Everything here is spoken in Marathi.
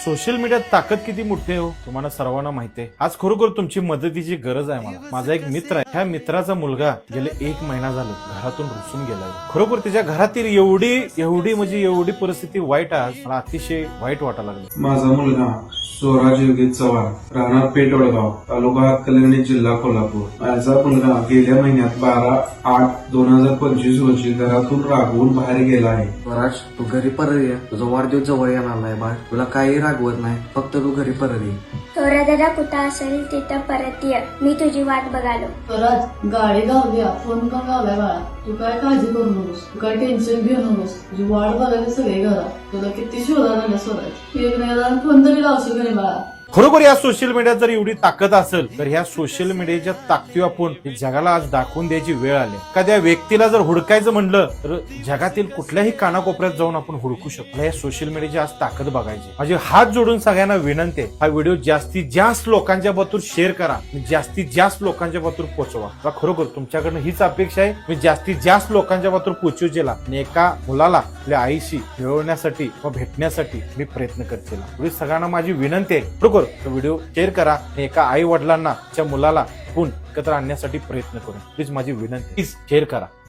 सोशल मीडियात ताकद किती मोठी आहे हो तुम्हाला सर्वांना माहिती आहे. आज खरोखर तुमची मदतीची गरज आहे मला. माझा एक मित्र आहे, ह्या मित्राचा मुलगा गेले 1 महिना झाला घरातून रुसून गेलाय. खरोखर त्याच्या घरातील एवढी परिस्थिती वाईट आहे. मला अतिशय वाईट वाटायला लागलं. माझा मुलगा स्वराज योगित चव्हाण, राहणार पेटवडगाव, तालुका हातकणंगले, जिल्हा कोल्हापूर. माझा मुलगा गेल्या महिन्यात 12/8/2025 रोजी घरातून रागवून बाहेर गेला आहे. स्वराज, तू घरी परत ये. तुझा वाढदिवस जवळ येणार नाही बाळ. तुला काही रागवत नाही, फक्त तू घरी परत ये. थोरा दादा कुठं असेल तिथं परत ये, मी तुझी वाट बघालो. स्वराज, गाडी गावल्या, फोन पण गावलाय बाळा. तू काय काळजी करू नकोस, तू काय टेन्शन घेऊ नकोस. तुझी वाट बघायला सगळे घरात. तुला किती शोधा लागल्या स्वराज. एक वेळा फोन तरी लावशील का नाही बाळा. खरोखर या सोशल मीडियात जर एवढी ताकद असेल तर ह्या सोशल मीडियाच्या ताकदीवर आपण जगाला आज दाखवून द्यायची वेळ आली. एखाद्या व्यक्तीला जर हुडकायचं म्हणलं तर जगातील कुठल्याही कानाकोपऱ्यात जाऊन आपण हुडकू शकतो. या सोशल मीडियाची आज ताकद बघायची. माझे हात जोडून सगळ्यांना विनंती आहे, हा व्हिडिओ जास्तीत जास्त लोकांच्या बरोबर शेअर करा, जास्तीत जास्त लोकांच्या बरोबर पोहोचवा. खरोखर तुमच्याकडनं हीच अपेक्षा आहे, मी जास्तीत जास्त लोकांच्या बरोबर पोहोचू दिला आणि एका मुलाला आपल्या आईशी मिळवण्यासाठी व भेटण्यासाठी मी प्रयत्न करते. एवढी सगळ्यांना माझी विनंती आहे, खरोखर व्हिडिओ शेअर करा आणि एका आई वडिलांना त्या मुलाला एकत्र आणण्यासाठी प्रयत्न करू. प्लीज माझी विनंती, प्लीज शेअर करा.